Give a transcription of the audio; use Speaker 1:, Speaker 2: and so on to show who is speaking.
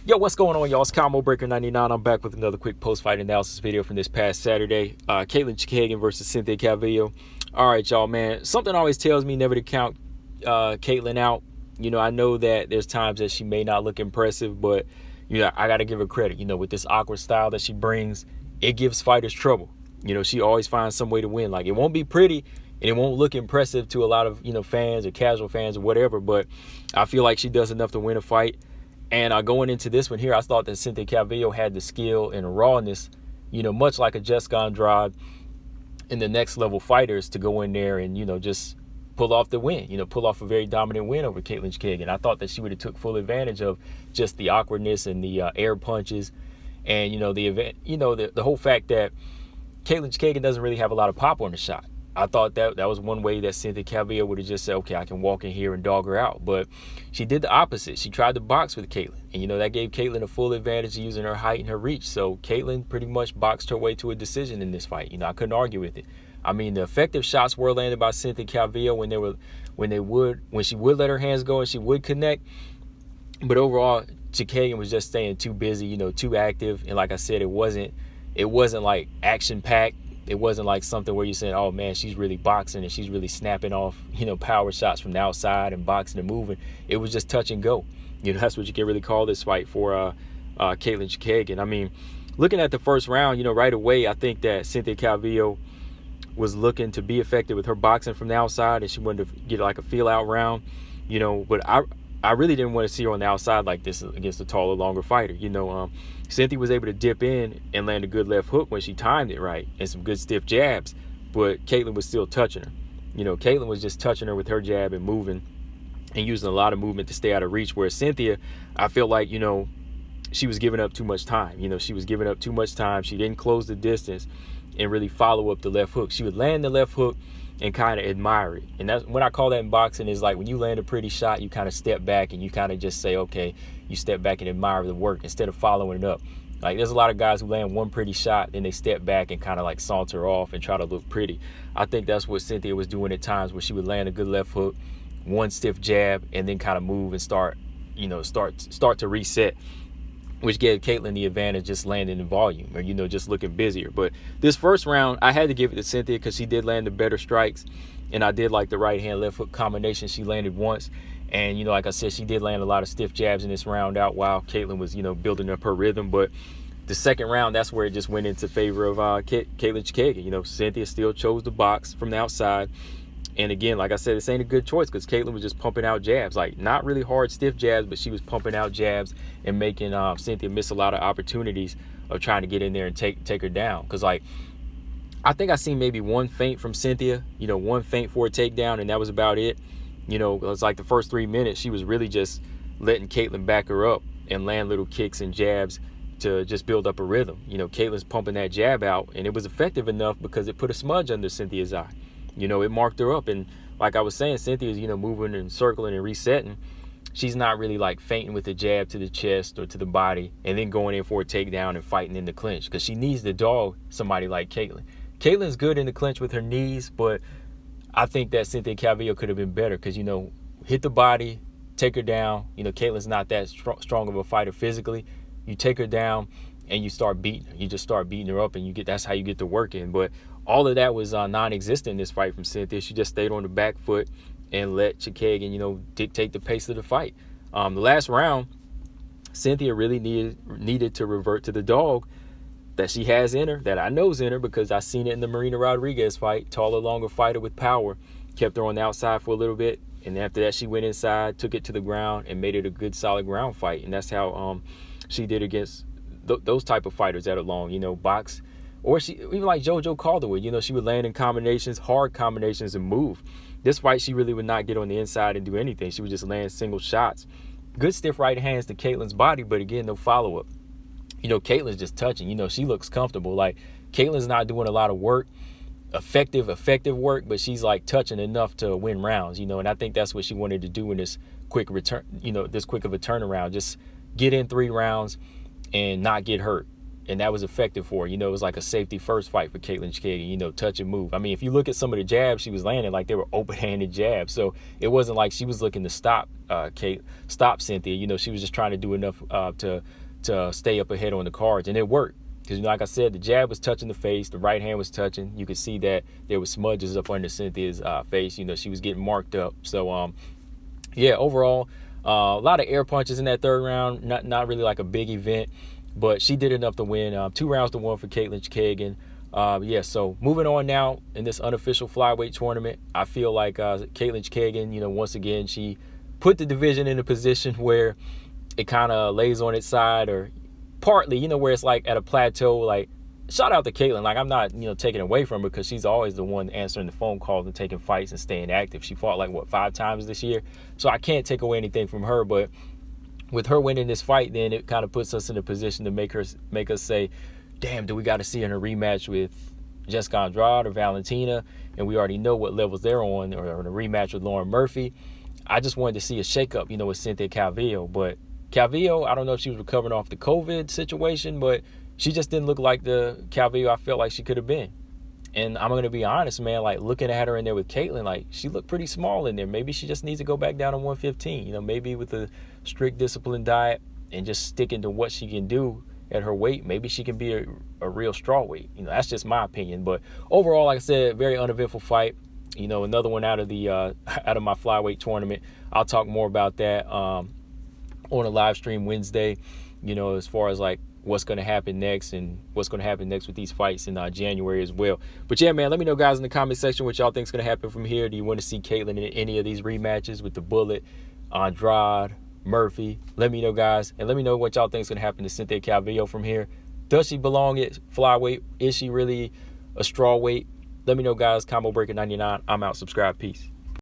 Speaker 1: Yo, what's going on, y'all? It's Combo Breaker 99. I'm back with another quick post-fight analysis video from this past Saturday. Katlyn Chookagian versus Cynthia Calvillo. All right, y'all, man. Something always tells me never to count Katlyn out. You know, I know that there's times that she may not look impressive, but, you know, I got to give her credit. You know, with this awkward style that she brings, it gives fighters trouble. You know, she always finds some way to win. Like, it won't be pretty, and it won't look impressive to a lot of, you know, fans or casual fans or whatever, but I feel like she does enough to win a fight. And going into this one here, I thought that Cynthia Calvillo had the skill and rawness, you know, much like a Jessica Andrade and the next level fighters to go in there and, you know, just pull off the win, you know, pull off a very dominant win over Katlyn Chookagian. I thought that she would have took full advantage of just the awkwardness and the air punches and, you know, the event, you know, the whole fact that Katlyn Chookagian doesn't really have a lot of pop on the shot. I thought that was one way that Cynthia Calvillo would have just said, okay, I can walk in here and dog her out. But she did the opposite. She tried to box with Katlyn. And, you know, that gave Katlyn a full advantage using her height and her reach. So Katlyn pretty much boxed her way to a decision in this fight. You know, I couldn't argue with it. I mean, the effective shots were landed by Cynthia Calvillo when she would let her hands go and she would connect. But overall, Chookagian was just staying too busy, you know, too active. And like I said, it wasn't like action-packed. It wasn't like something where you're saying, oh, man, she's really boxing and she's really snapping off, you know, power shots from the outside and boxing and moving. It was just touch and go. You know, that's what you can really call this fight for Katlyn Chookagian. I mean, looking at the first round, you know, right away, I think that Cynthia Calvillo was looking to be effective with her boxing from the outside, and she wanted to get like a feel-out round, you know. But I really didn't want to see her on the outside like this against a taller, longer fighter. You know, Cynthia was able to dip in and land a good left hook when she timed it right and some good stiff jabs, but Katlyn was still touching her. You know, Katlyn was just touching her with her jab and moving and using a lot of movement to stay out of reach, whereas Cynthia, I feel like, you know, she was giving up too much time. You know, she was giving up too much time. She didn't close the distance and really follow up the left hook. She would land the left hook and kind of admire it. And that's what I call that in boxing, is like when you land a pretty shot, you kind of step back and you kind of just say, okay, you step back and admire the work instead of following it up. Like, there's a lot of guys who land one pretty shot and they step back and kind of like saunter off and try to look pretty. I think that's what Cynthia was doing at times, where she would land a good left hook, one stiff jab, and then kind of move and start to reset, which gave Katlyn the advantage just landing in volume, or, you know, just looking busier. But this first round, I had to give it to Cynthia because she did land the better strikes, and I did like the right hand left hook combination she landed once. And, you know, like I said, she did land a lot of stiff jabs in this round out while Katlyn was, you know, building up her rhythm. But the second round, that's where it just went into favor of Katlyn Chookagian. You know, Cynthia still chose to box from the outside. And again, like I said, this ain't a good choice because Katlyn was just pumping out jabs, like not really hard, stiff jabs, but she was pumping out jabs and making Cynthia miss a lot of opportunities of trying to get in there and take her down. Because, like, I think I seen maybe one feint from Cynthia, you know, one feint for a takedown, and that was about it. You know, it was like the first 3 minutes, she was really just letting Katlyn back her up and land little kicks and jabs to just build up a rhythm. You know, Katlyn's pumping that jab out, and it was effective enough because it put a smudge under Cynthia's eye. You know, it marked her up. And like I was saying, Cynthia's, you know, moving and circling and resetting. She's not really like feinting with a jab to the chest or to the body and then going in for a takedown and fighting in the clinch, because she needs to dog somebody like Katlyn. Katlyn's good in the clinch with her knees, but I think that Cynthia Calvillo could have been better because, you know, hit the body, take her down. You know, Katlyn's not that strong of a fighter physically. You take her down and you start beating her. You just start beating her up, and that's how you get the work in. But all of that was non-existent in this fight from Cynthia. She just stayed on the back foot and let Chookagian, you know, dictate the pace of the fight. The last round, Cynthia really needed to revert to the dog that she has in her, that I know's in her, because I seen it in the Marina Rodriguez fight. Taller, longer fighter with power. Kept her on the outside for a little bit, and after that she went inside, took it to the ground, and made it a good, solid ground fight. And that's how she did against those type of fighters that are long, you know, box. Or she, even like JoJo Calderwood, you know, she would land in combinations, hard combinations, and move. This fight, she really would not get on the inside and do anything. She would just land single shots. Good stiff right hands to Katlyn's body, but again, no follow-up. You know, Katlyn's just touching. You know, she looks comfortable. Like, Katlyn's not doing a lot of work, effective work, but she's like touching enough to win rounds, you know. And I think that's what she wanted to do in this quick return, you know, this quick of a turnaround. Just get in 3 rounds and not get hurt. and that was effective for her. You know, it was like a safety first fight for Katlyn Chookagian, you know, touch and move. I mean, if you look at some of the jabs she was landing, like they were open-handed jabs. So it wasn't like she was looking to stop Cynthia. You know, she was just trying to do enough to stay up ahead on the cards, and it worked. Because, you know, like I said, the jab was touching the face, the right hand was touching. You could see that there was smudges up under Cynthia's face. You know, she was getting marked up. So, yeah, overall, a lot of air punches in that third round. Not really like a big event. But she did enough to win. 2-1 for Katlyn Chookagian. Yeah, so moving on now in this unofficial flyweight tournament, I feel like Katlyn Chookagian, you know, once again, she put the division in a position where it kind of lays on its side, or partly, you know, where it's like at a plateau. Like, shout out to Katlyn. Like, I'm not, you know, taking away from her, because she's always the one answering the phone calls and taking fights and staying active. She fought like, what, 5 times this year? So I can't take away anything from her, but with her winning this fight, then it kind of puts us in a position to make us say, damn, do we got to see her in a rematch with Jessica Andrade or Valentina? And we already know what levels they're on, or in a rematch with Lauren Murphy. I just wanted to see a shakeup, you know, with Cynthia Calvillo. But Calvillo, I don't know if she was recovering off the COVID situation, but she just didn't look like the Calvillo I felt like she could have been. And I'm going to be honest, man, like looking at her in there with Katlyn, like she looked pretty small in there. Maybe she just needs to go back down to 115, you know, maybe with a strict disciplined diet and just sticking to what she can do at her weight. Maybe she can be a real strawweight. You know, that's just my opinion. But overall, like I said, very uneventful fight. You know, another one out of my flyweight tournament. I'll talk more about that on a live stream Wednesday, you know, as far as like what's going to happen next and what's going to happen next with these fights in January as well. But yeah, man, let me know, guys, in the comment section what y'all think is going to happen from here. Do you want to see Katlyn in any of these rematches with the Bullet, Andrade, Murphy? Let me know, guys, and let me know what y'all think is going to happen to Cynthia Calvillo from here. Does she belong at flyweight? Is she really a strawweight? Let me know, guys. Combo Breaker 99. I'm out. Subscribe. Peace.